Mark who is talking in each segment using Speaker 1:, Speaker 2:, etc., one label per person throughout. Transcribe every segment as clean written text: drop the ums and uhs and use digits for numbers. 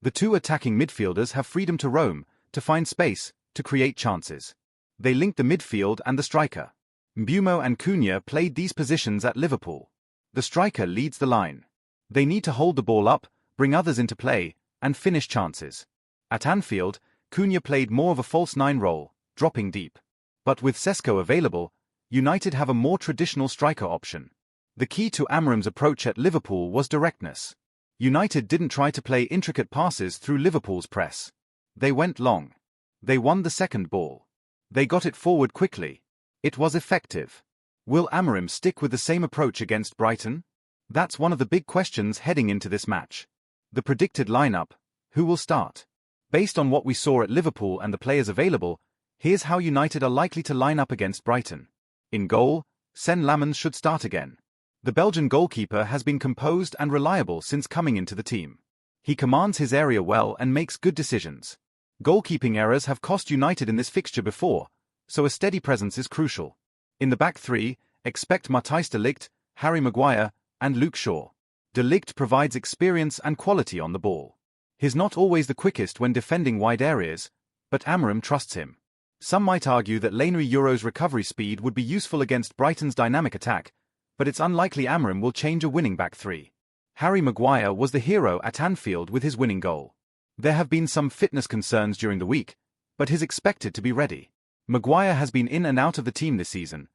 Speaker 1: The two attacking midfielders have freedom to roam, to find space, to create chances. They link the midfield and the striker. Mbeumo and Cunha played these positions at Liverpool. The striker leads the line. They need to hold the ball up, bring others into play, and finish chances. At Anfield, Cunha played more of a false nine role, dropping deep. But with Sesko available, United have a more traditional striker option. The key to Amorim's approach at Liverpool was directness. United didn't try to play intricate passes through Liverpool's press. They went long. They won the second ball. They got it forward quickly. It was effective. Will Amorim stick with the same approach against Brighton? That's one of the big questions heading into this match. The predicted lineup: who will start? Based on what we saw at Liverpool and the players available, here's how United are likely to line up against Brighton. In goal, Sen Lammens should start again. The Belgian goalkeeper has been composed and reliable since coming into the team. He commands his area well and makes good decisions. Goalkeeping errors have cost United in this fixture before, so a steady presence is crucial. In the back three, expect Matthijs de Ligt, Harry Maguire, and Luke Shaw. De Ligt provides experience and quality on the ball. He's not always the quickest when defending wide areas, but Amorim trusts him. Some might argue that Leinry Euro's recovery speed would be useful against Brighton's dynamic attack, but it's unlikely Amorim will change a winning back three. Harry Maguire was the hero at Anfield with his winning goal. There have been some fitness concerns during the week, but he's expected to be ready. Maguire has been in and out of the team this season,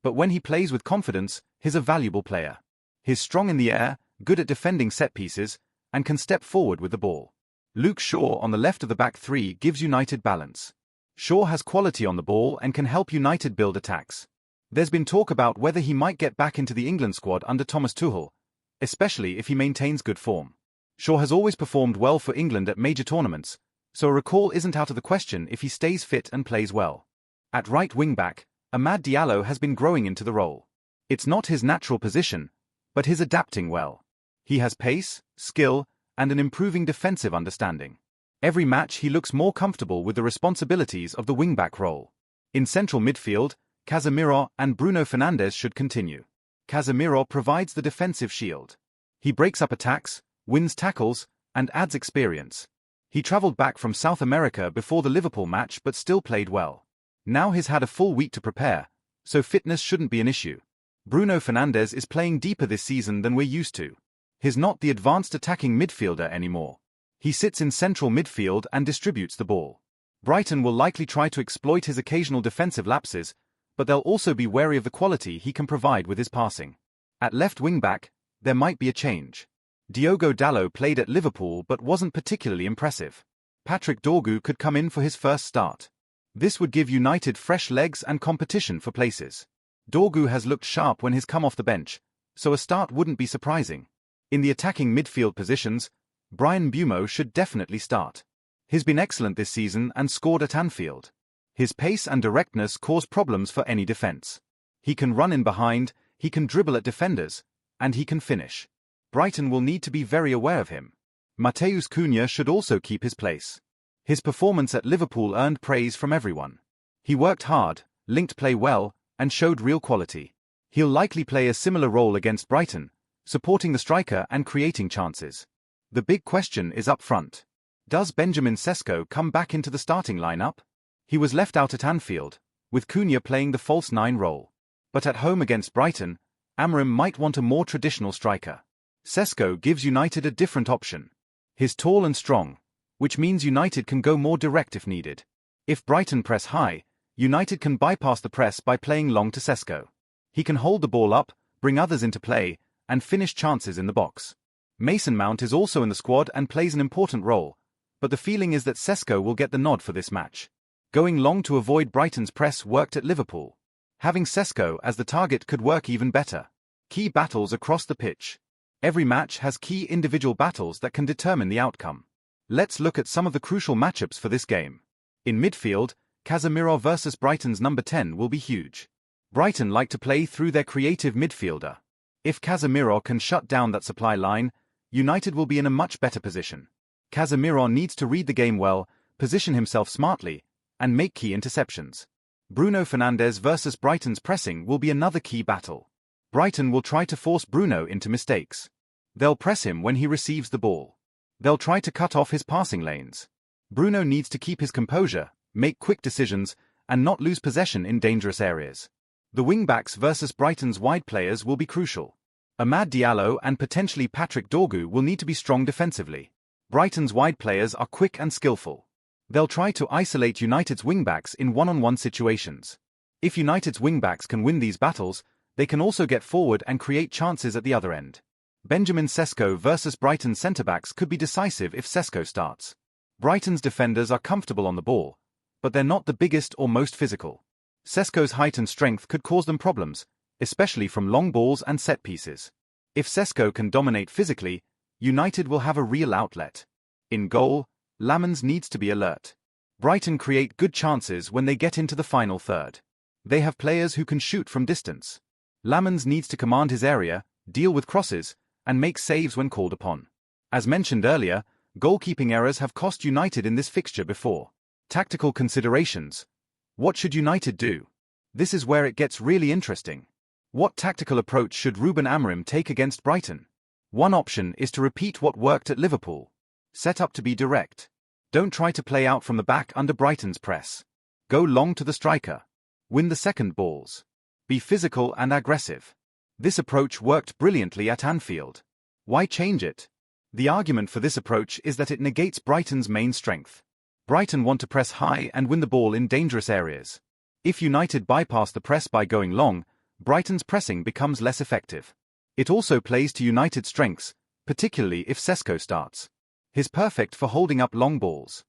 Speaker 1: but when he plays with confidence, he's a valuable player. He's strong in the air, good at defending set pieces, and can step forward with the ball. Luke Shaw on the left of the back three gives United balance. Shaw has quality on the ball and can help United build attacks. There's been talk about whether he might get back into the England squad under Thomas Tuchel, especially if he maintains good form. Shaw has always performed well for England at major tournaments, so a recall isn't out of the question if he stays fit and plays well. At right wing-back, Amad Diallo has been growing into the role. It's not his natural position, but he's adapting well. He has pace, skill, and an improving defensive understanding. Every match he looks more comfortable with the responsibilities of the wing-back role. In central midfield, Casemiro and Bruno Fernandes should continue. Casemiro provides the defensive shield. He breaks up attacks, wins tackles, and adds experience. He travelled back from South America before the Liverpool match but still played well. Now he's had a full week to prepare, so fitness shouldn't be an issue. Bruno Fernandes is playing deeper this season than we're used to. He's not the advanced attacking midfielder anymore. He sits in central midfield and distributes the ball. Brighton will likely try to exploit his occasional defensive lapses, but they'll also be wary of the quality he can provide with his passing. At left wing-back, there might be a change. Diogo Dalot played at Liverpool but wasn't particularly impressive. Patrick Dorgu could come in for his first start. This would give United fresh legs and competition for places. Dorgu has looked sharp when he's come off the bench, so a start wouldn't be surprising. In the attacking midfield positions, Bryan Mbeumo should definitely start. He's been excellent this season and scored at Anfield. His pace and directness cause problems for any defense. He can run in behind, he can dribble at defenders, and he can finish. Brighton will need to be very aware of him. Matheus Cunha should also keep his place. His performance at Liverpool earned praise from everyone. He worked hard, linked play well, and showed real quality. He'll likely play a similar role against Brighton, supporting the striker and creating chances. The big question is up front. Does Benjamin Sesko come back into the starting lineup? He was left out at Anfield, with Cunha playing the false nine role. But at home against Brighton, Amorim might want a more traditional striker. Sesko gives United a different option. He's tall and strong, which means United can go more direct if needed. If Brighton press high, United can bypass the press by playing long to Sesko. He can hold the ball up, bring others into play, and finish chances in the box. Mason Mount is also in the squad and plays an important role, but the feeling is that Sesko will get the nod for this match. Going long to avoid Brighton's press worked at Liverpool. Having Sesko as the target could work even better. Key battles across the pitch. Every match has key individual battles that can determine the outcome. Let's look at some of the crucial matchups for this game. In midfield, Casemiro versus Brighton's number 10 will be huge. Brighton like to play through their creative midfielder. If Casemiro can shut down that supply line, United will be in a much better position. Casemiro needs to read the game well, position himself smartly, and make key interceptions. Bruno Fernandes versus Brighton's pressing will be another key battle. Brighton will try to force Bruno into mistakes. They'll press him when he receives the ball. They'll try to cut off his passing lanes. Bruno needs to keep his composure, make quick decisions, and not lose possession in dangerous areas. The wingbacks versus Brighton's wide players will be crucial. Amad Diallo and potentially Patrick Dorgu will need to be strong defensively. Brighton's wide players are quick and skillful. They'll try to isolate United's wingbacks in one-on-one situations. If United's wingbacks can win these battles, they can also get forward and create chances at the other end. Benjamin Sesko versus Brighton's centre-backs could be decisive if Sesko starts. Brighton's defenders are comfortable on the ball, but they're not the biggest or most physical. Sesko's height and strength could cause them problems, especially from long balls and set pieces. If Sesko can dominate physically, United will have a real outlet. In goal, Lamens needs to be alert. Brighton create good chances when they get into the final third. They have players who can shoot from distance. Lamens needs to command his area, deal with crosses, and make saves when called upon. As mentioned earlier, goalkeeping errors have cost United in this fixture before. Tactical considerations. What should United do? This is where it gets really interesting. What tactical approach should Ruben Amorim take against Brighton? One option is to repeat what worked at Liverpool. Set up to be direct. Don't try to play out from the back under Brighton's press. Go long to the striker. Win the second balls. Be physical and aggressive. This approach worked brilliantly at Anfield. Why change it? The argument for this approach is that it negates Brighton's main strength. Brighton want to press high and win the ball in dangerous areas. If United bypass the press by going long, Brighton's pressing becomes less effective. It also plays to United's strengths, particularly if Sesko starts. He's perfect for holding up long balls.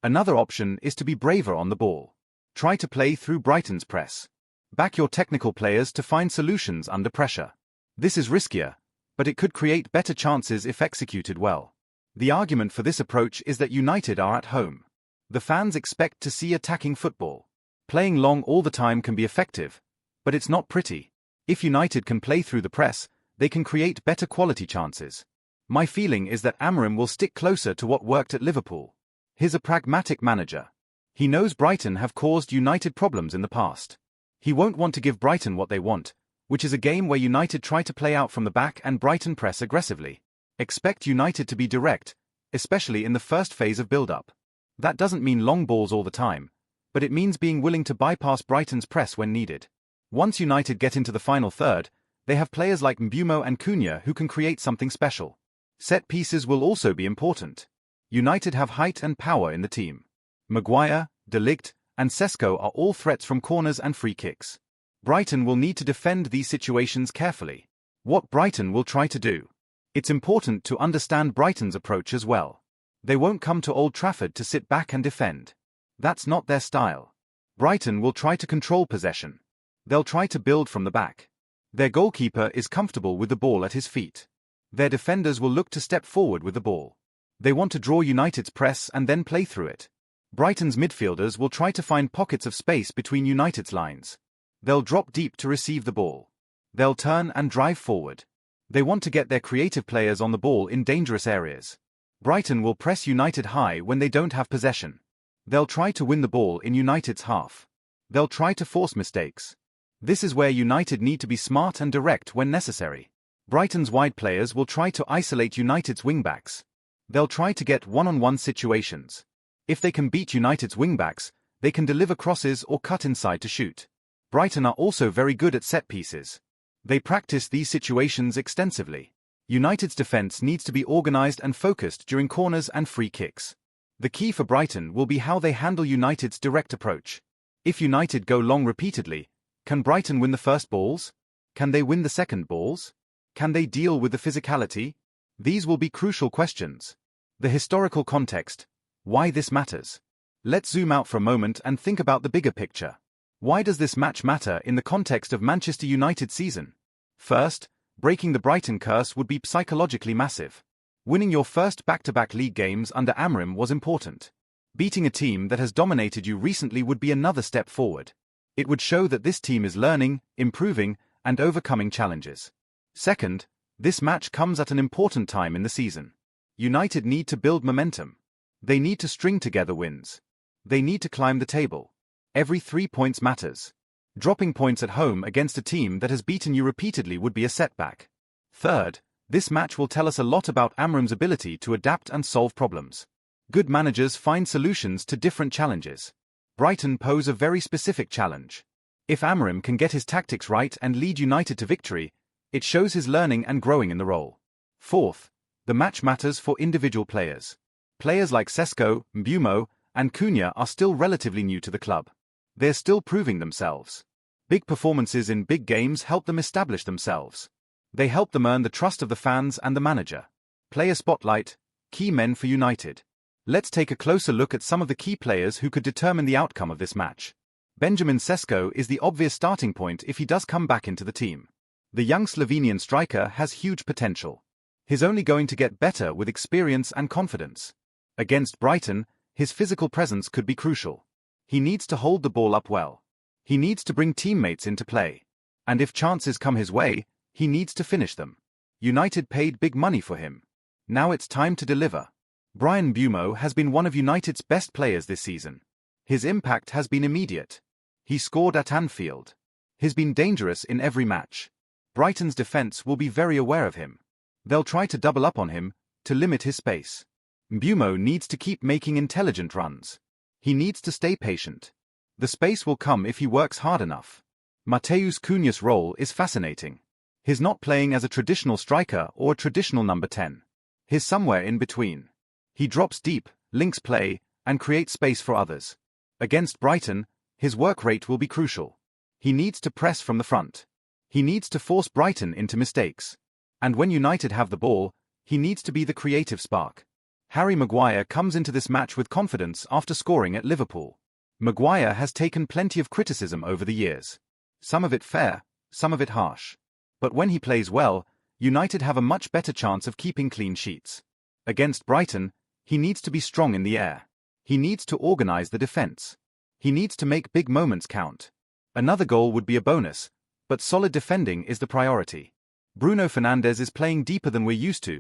Speaker 1: Another option is to be braver on the ball. Try to play through Brighton's press. Back your technical players to find solutions under pressure. This is riskier, but it could create better chances if executed well. The argument for this approach is that United are at home. The fans expect to see attacking football. Playing long all the time can be effective, but it's not pretty. If United can play through the press, they can create better quality chances. My feeling is that Amorim will stick closer to what worked at Liverpool. He's a pragmatic manager. He knows Brighton have caused United problems in the past. He won't want to give Brighton what they want, which is a game where United try to play out from the back and Brighton press aggressively. Expect United to be direct, especially in the first phase of build-up. That doesn't mean long balls all the time, but it means being willing to bypass Brighton's press when needed. Once United get into the final third, they have players like Mbeumo and Cunha who can create something special. Set pieces will also be important. United have height and power in the team. Maguire, De Ligt, and Sesko are all threats from corners and free kicks. Brighton will need to defend these situations carefully. What Brighton will try to do. It's important to understand Brighton's approach as well. They won't come to Old Trafford to sit back and defend. That's not their style. Brighton will try to control possession. They'll try to build from the back. Their goalkeeper is comfortable with the ball at his feet. Their defenders will look to step forward with the ball. They want to draw United's press and then play through it. Brighton's midfielders will try to find pockets of space between United's lines. They'll drop deep to receive the ball. They'll turn and drive forward. They want to get their creative players on the ball in dangerous areas. Brighton will press United high when they don't have possession. They'll try to win the ball in United's half. They'll try to force mistakes. This is where United need to be smart and direct when necessary. Brighton's wide players will try to isolate United's wingbacks. They'll try to get one-on-one situations. If they can beat United's wingbacks, they can deliver crosses or cut inside to shoot. Brighton are also very good at set pieces. They practice these situations extensively. United's defense needs to be organized and focused during corners and free kicks. The key for Brighton will be how they handle United's direct approach. If United go long repeatedly, can Brighton win the first balls? Can they win the second balls? Can they deal with the physicality? These will be crucial questions. The historical context. Why this matters. Let's zoom out for a moment and think about the bigger picture. Why does this match matter in the context of Manchester United's season? First, breaking the Brighton curse would be psychologically massive. Winning your first back-to-back league games under Amorim was important. Beating a team that has dominated you recently would be another step forward. It would show that this team is learning, improving, and overcoming challenges. Second, this match comes at an important time in the season. United need to build momentum. They need to string together wins. They need to climb the table. Every 3 points matters. Dropping points at home against a team that has beaten you repeatedly would be a setback. Third, This match will tell us a lot about Amram's ability to adapt and solve problems. Good managers find solutions to different challenges. Brighton pose a very specific challenge. If Amram can get his tactics right and lead United to victory, it shows his learning and growing in the role. Fourth, the match matters for individual players. Players like Sesko, Mbeumo, and Cunha are still relatively new to the club. They're still proving themselves. Big performances in big games help them establish themselves. They help them earn the trust of the fans and the manager. Player spotlight, key men for United. Let's take a closer look at some of the key players who could determine the outcome of this match. Benjamin Sesko is the obvious starting point if he does come back into the team. The young Slovenian striker has huge potential. He's only going to get better with experience and confidence. Against Brighton, his physical presence could be crucial. He needs to hold the ball up well. He needs to bring teammates into play. And if chances come his way, he needs to finish them. United paid big money for him. Now it's time to deliver. Bryan Mbeumo has been one of United's best players this season. His impact has been immediate. He scored at Anfield. He's been dangerous in every match. Brighton's defense will be very aware of him. They'll try to double up on him, to limit his space. Mbeumo needs to keep making intelligent runs. He needs to stay patient. The space will come if he works hard enough. Matheus Cunha's role is fascinating. He's not playing as a traditional striker or a traditional number 10. He's somewhere in between. He drops deep, links play, and creates space for others. Against Brighton, his work rate will be crucial. He needs to press from the front. He needs to force Brighton into mistakes. And when United have the ball, he needs to be the creative spark. Harry Maguire comes into this match with confidence after scoring at Liverpool. Maguire has taken plenty of criticism over the years. Some of it fair, some of it harsh. But when he plays well, United have a much better chance of keeping clean sheets. Against Brighton, he needs to be strong in the air. He needs to organize the defense. He needs to make big moments count. Another goal would be a bonus, but solid defending is the priority. Bruno Fernandes is playing deeper than we're used to,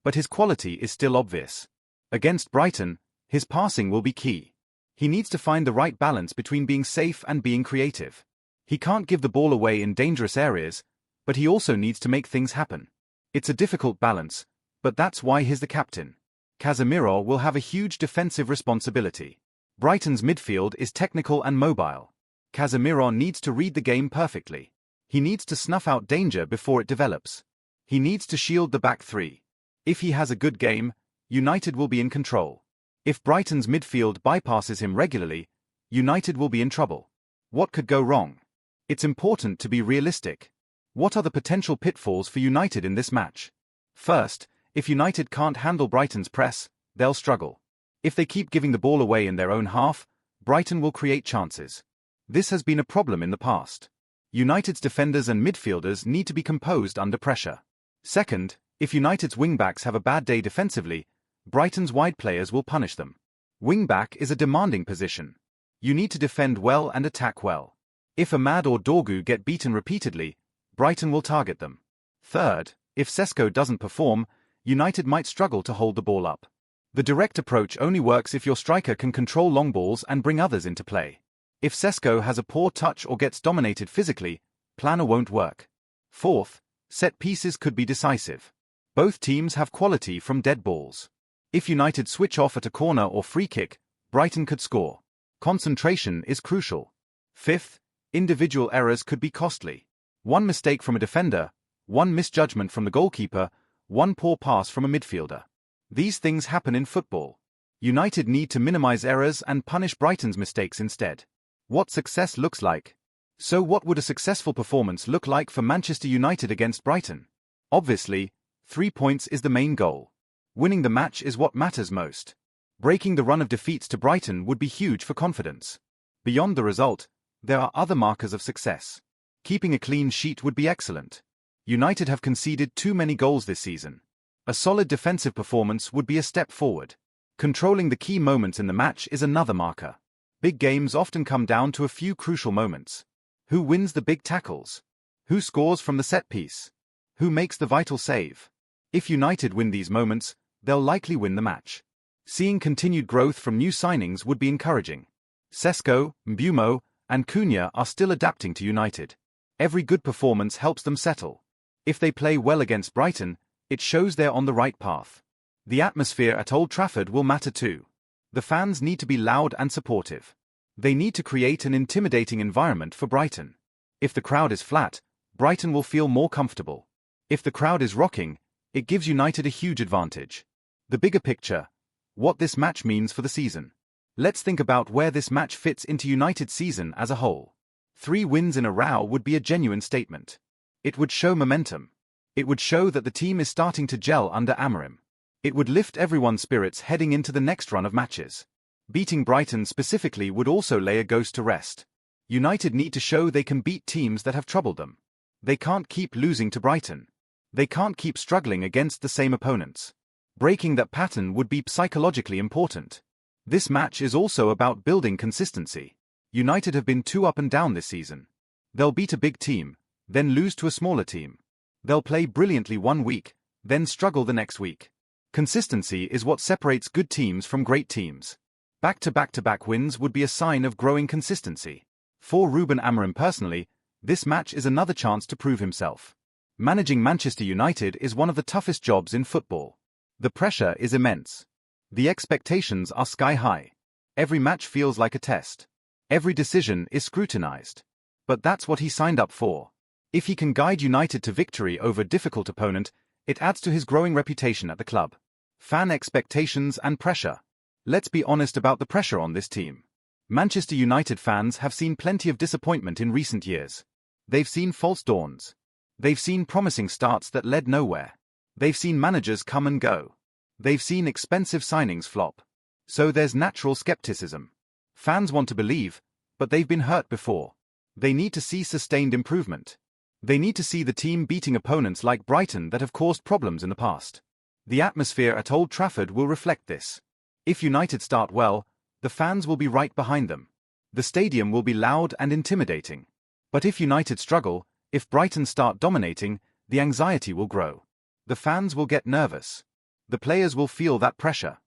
Speaker 1: but his quality is still obvious. Against Brighton, his passing will be key. He needs to find the right balance between being safe and being creative. He can't give the ball away in dangerous areas, but he also needs to make things happen. It's a difficult balance, but that's why he's the captain. Casemiro will have a huge defensive responsibility. Brighton's midfield is technical and mobile. Casemiro needs to read the game perfectly. He needs to snuff out danger before it develops. He needs to shield the back three. If he has a good game, United will be in control. If Brighton's midfield bypasses him regularly, United will be in trouble. What could go wrong? It's important to be realistic. What are the potential pitfalls for United in this match? First, if United can't handle Brighton's press, they'll struggle. If they keep giving the ball away in their own half, Brighton will create chances. This has been a problem in the past. United's defenders and midfielders need to be composed under pressure. Second, if United's wingbacks have a bad day defensively, Brighton's wide players will punish them. Wingback is a demanding position. You need to defend well and attack well. If Ahmad or Dorgu get beaten repeatedly, Brighton will target them. Third, if Sesko doesn't perform, United might struggle to hold the ball up. The direct approach only works if your striker can control long balls and bring others into play. If Sesko has a poor touch or gets dominated physically, Planner won't work. Fourth, set pieces could be decisive. Both teams have quality from dead balls. If United switch off at a corner or free kick, Brighton could score. Concentration is crucial. Fifth, individual errors could be costly. One mistake from a defender, one misjudgment from the goalkeeper, one poor pass from a midfielder. These things happen in football. United need to minimize errors and punish Brighton's mistakes instead. What success looks like. So what would a successful performance look like for Manchester United against Brighton? Obviously, 3 points is the main goal. Winning the match is what matters most. Breaking the run of defeats to Brighton would be huge for confidence. Beyond the result, there are other markers of success. Keeping a clean sheet would be excellent. United have conceded too many goals this season. A solid defensive performance would be a step forward. Controlling the key moments in the match is another marker. Big games often come down to a few crucial moments. Who wins the big tackles? Who scores from the set piece? Who makes the vital save? If United win these moments, they'll likely win the match. Seeing continued growth from new signings would be encouraging. Sesko, Mbeumo, and Cunha are still adapting to United. Every good performance helps them settle. If they play well against Brighton, It shows they're on the right path. The atmosphere at Old Trafford will matter too. The fans need to be loud and supportive. They need to create an intimidating environment for Brighton. If the crowd is flat, Brighton will feel more comfortable. If the crowd is rocking, it gives United a huge advantage. The bigger picture, what this match means for the season. Let's think about where this match fits into United's season as a whole. 3 wins in a row would be a genuine statement. It would show momentum. It would show that the team is starting to gel under Amorim. It would lift everyone's spirits heading into the next run of matches. Beating Brighton specifically would also lay a ghost to rest. United need to show they can beat teams that have troubled them. They can't keep losing to Brighton. They can't keep struggling against the same opponents. Breaking that pattern would be psychologically important. This match is also about building consistency. United have been too up and down this season. They'll beat a big team, then lose to a smaller team. They'll play brilliantly one week, then struggle the next week. Consistency is what separates good teams from great teams. Back-to-back-to-back wins would be a sign of growing consistency. For Ruben Amorim personally, this match is another chance to prove himself. Managing Manchester United is one of the toughest jobs in football. The pressure is immense. The expectations are sky high. Every match feels like a test. Every decision is scrutinized. But that's what he signed up for. If he can guide United to victory over a difficult opponent, it adds to his growing reputation at the club. Fan expectations and pressure. Let's be honest about the pressure on this team. Manchester United fans have seen plenty of disappointment in recent years. They've seen false dawns. They've seen promising starts that led nowhere. They've seen managers come and go. They've seen expensive signings flop. So there's natural skepticism. Fans want to believe, but they've been hurt before. They need to see sustained improvement. They need to see the team beating opponents like Brighton that have caused problems in the past. The atmosphere at Old Trafford will reflect this. If United start well, the fans will be right behind them. The stadium will be loud and intimidating. But if United struggle, if Brighton start dominating, the anxiety will grow. The fans will get nervous. The players will feel that pressure.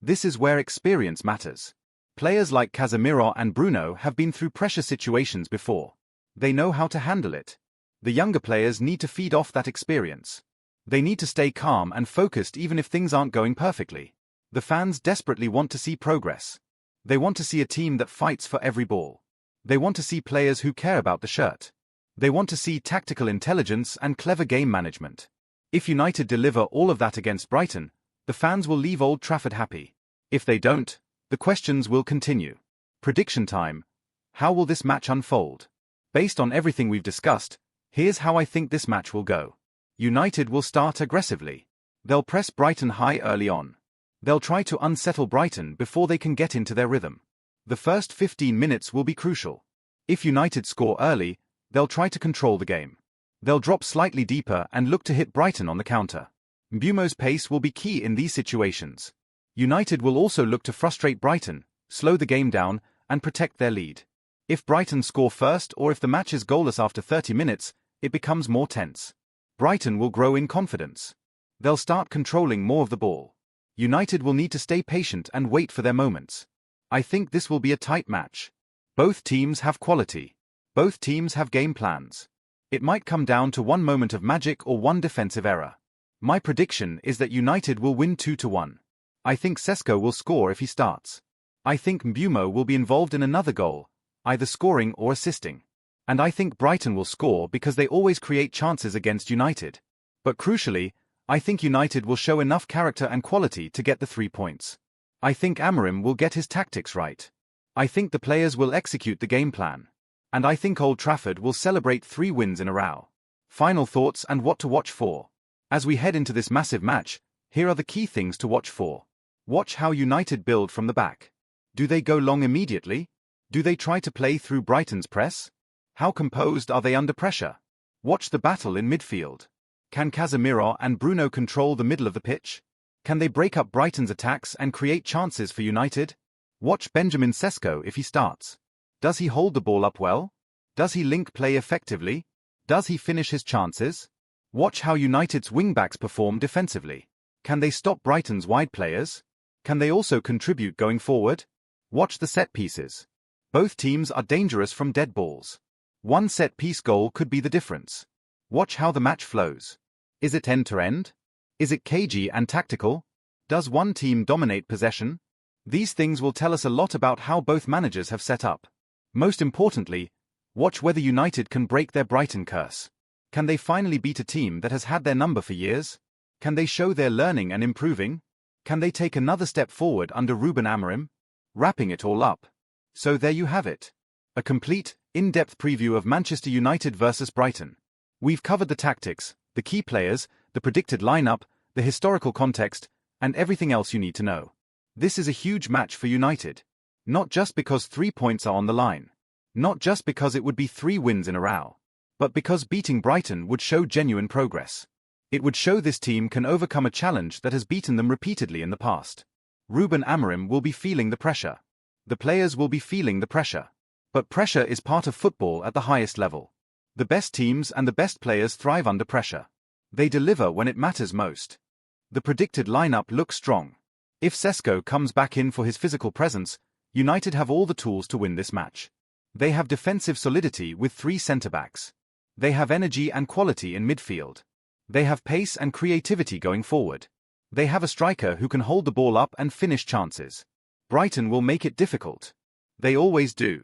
Speaker 1: This is where experience matters. Players like Casemiro and Bruno have been through pressure situations before. They know how to handle it. The younger players need to feed off that experience. They need to stay calm and focused even if things aren't going perfectly. The fans desperately want to see progress. They want to see a team that fights for every ball. They want to see players who care about the shirt. They want to see tactical intelligence and clever game management. If United deliver all of that against Brighton, the fans will leave Old Trafford happy. If they don't, the questions will continue. Prediction time. How will this match unfold? Based on everything we've discussed, here's how I think this match will go. United will start aggressively. They'll press Brighton high early on. They'll try to unsettle Brighton before they can get into their rhythm. The first 15 minutes will be crucial. If United score early, they'll try to control the game. They'll drop slightly deeper and look to hit Brighton on the counter. Mbeumo's pace will be key in these situations. United will also look to frustrate Brighton, slow the game down, and protect their lead. If Brighton score first or if the match is goalless after 30 minutes, it becomes more tense. Brighton will grow in confidence. They'll start controlling more of the ball. United will need to stay patient and wait for their moments. I think this will be a tight match. Both teams have quality. Both teams have game plans. It might come down to one moment of magic or one defensive error. My prediction is that United will win 2-1. I think Sesko will score if he starts. I think Mbeumo will be involved in another goal, either scoring or assisting. And I think Brighton will score because they always create chances against United. But crucially, I think United will show enough character and quality to get the 3 points. I think Amorim will get his tactics right. I think the players will execute the game plan. And I think Old Trafford will celebrate 3 wins in a row. Final thoughts and what to watch for. As we head into this massive match, here are the key things to watch for. Watch how United build from the back. Do they go long immediately? Do they try to play through Brighton's press? How composed are they under pressure? Watch the battle in midfield. Can Casemiro and Bruno control the middle of the pitch? Can they break up Brighton's attacks and create chances for United? Watch Benjamin Sesko if he starts. Does he hold the ball up well? Does he link play effectively? Does he finish his chances? Watch how United's wingbacks perform defensively. Can they stop Brighton's wide players? Can they also contribute going forward? Watch the set pieces. Both teams are dangerous from dead balls. One set-piece goal could be the difference. Watch how the match flows. Is it end-to-end? Is it cagey and tactical? Does one team dominate possession? These things will tell us a lot about how both managers have set up. Most importantly, watch whether United can break their Brighton curse. Can they finally beat a team that has had their number for years? Can they show they're learning and improving? Can they take another step forward under Ruben Amorim? Wrapping it all up. So there you have it. A complete, in-depth preview of Manchester United versus Brighton. We've covered the tactics, the key players, the predicted lineup, the historical context, and everything else you need to know. This is a huge match for United. Not just because 3 points are on the line. Not just because it would be 3 wins in a row. But because beating Brighton would show genuine progress. It would show this team can overcome a challenge that has beaten them repeatedly in the past. Ruben Amorim will be feeling the pressure. The players will be feeling the pressure. But pressure is part of football at the highest level. The best teams and the best players thrive under pressure. They deliver when it matters most. The predicted lineup looks strong. If Sesko comes back in for his physical presence, United have all the tools to win this match. They have defensive solidity with 3 centre-backs. They have energy and quality in midfield. They have pace and creativity going forward. They have a striker who can hold the ball up and finish chances. Brighton will make it difficult. They always do.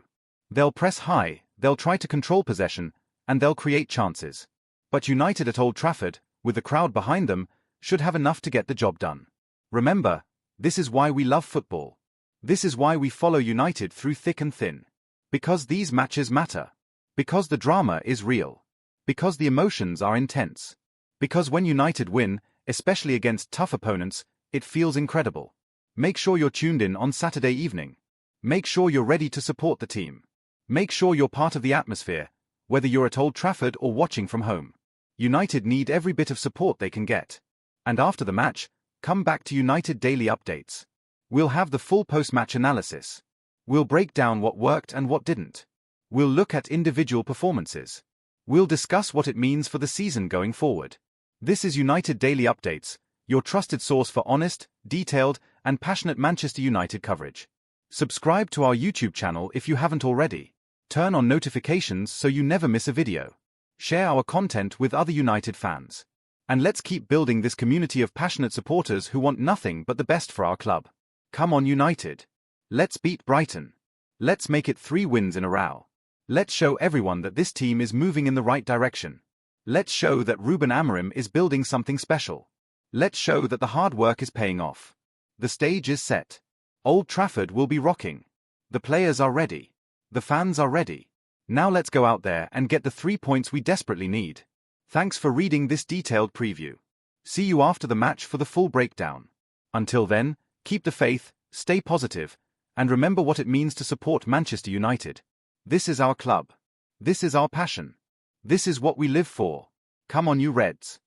Speaker 1: They'll press high, they'll try to control possession, and they'll create chances. But United at Old Trafford, with the crowd behind them, should have enough to get the job done. Remember, this is why we love football. This is why we follow United through thick and thin. Because these matches matter. Because the drama is real. Because the emotions are intense. Because when United win, especially against tough opponents, it feels incredible. Make sure you're tuned in on Saturday evening. Make sure you're ready to support the team. Make sure you're part of the atmosphere, whether you're at Old Trafford or watching from home. United need every bit of support they can get. And after the match, come back to United Daily Updates. We'll have the full post-match analysis. We'll break down what worked and what didn't. We'll look at individual performances. We'll discuss what it means for the season going forward. This is United Daily Updates, your trusted source for honest, detailed, and passionate Manchester United coverage. Subscribe to our YouTube channel if you haven't already. Turn on notifications so you never miss a video. Share our content with other United fans. And let's keep building this community of passionate supporters who want nothing but the best for our club. Come on, United. Let's beat Brighton. Let's make it 3 wins in a row. Let's show everyone that this team is moving in the right direction. Let's show that Ruben Amorim is building something special. Let's show that the hard work is paying off. The stage is set. Old Trafford will be rocking. The players are ready. The fans are ready. Now let's go out there and get the 3 points we desperately need. Thanks for reading this detailed preview. See you after the match for the full breakdown. Until then, keep the faith, stay positive, and remember what it means to support Manchester United. This is our club. This is our passion. This is what we live for. Come on, you Reds.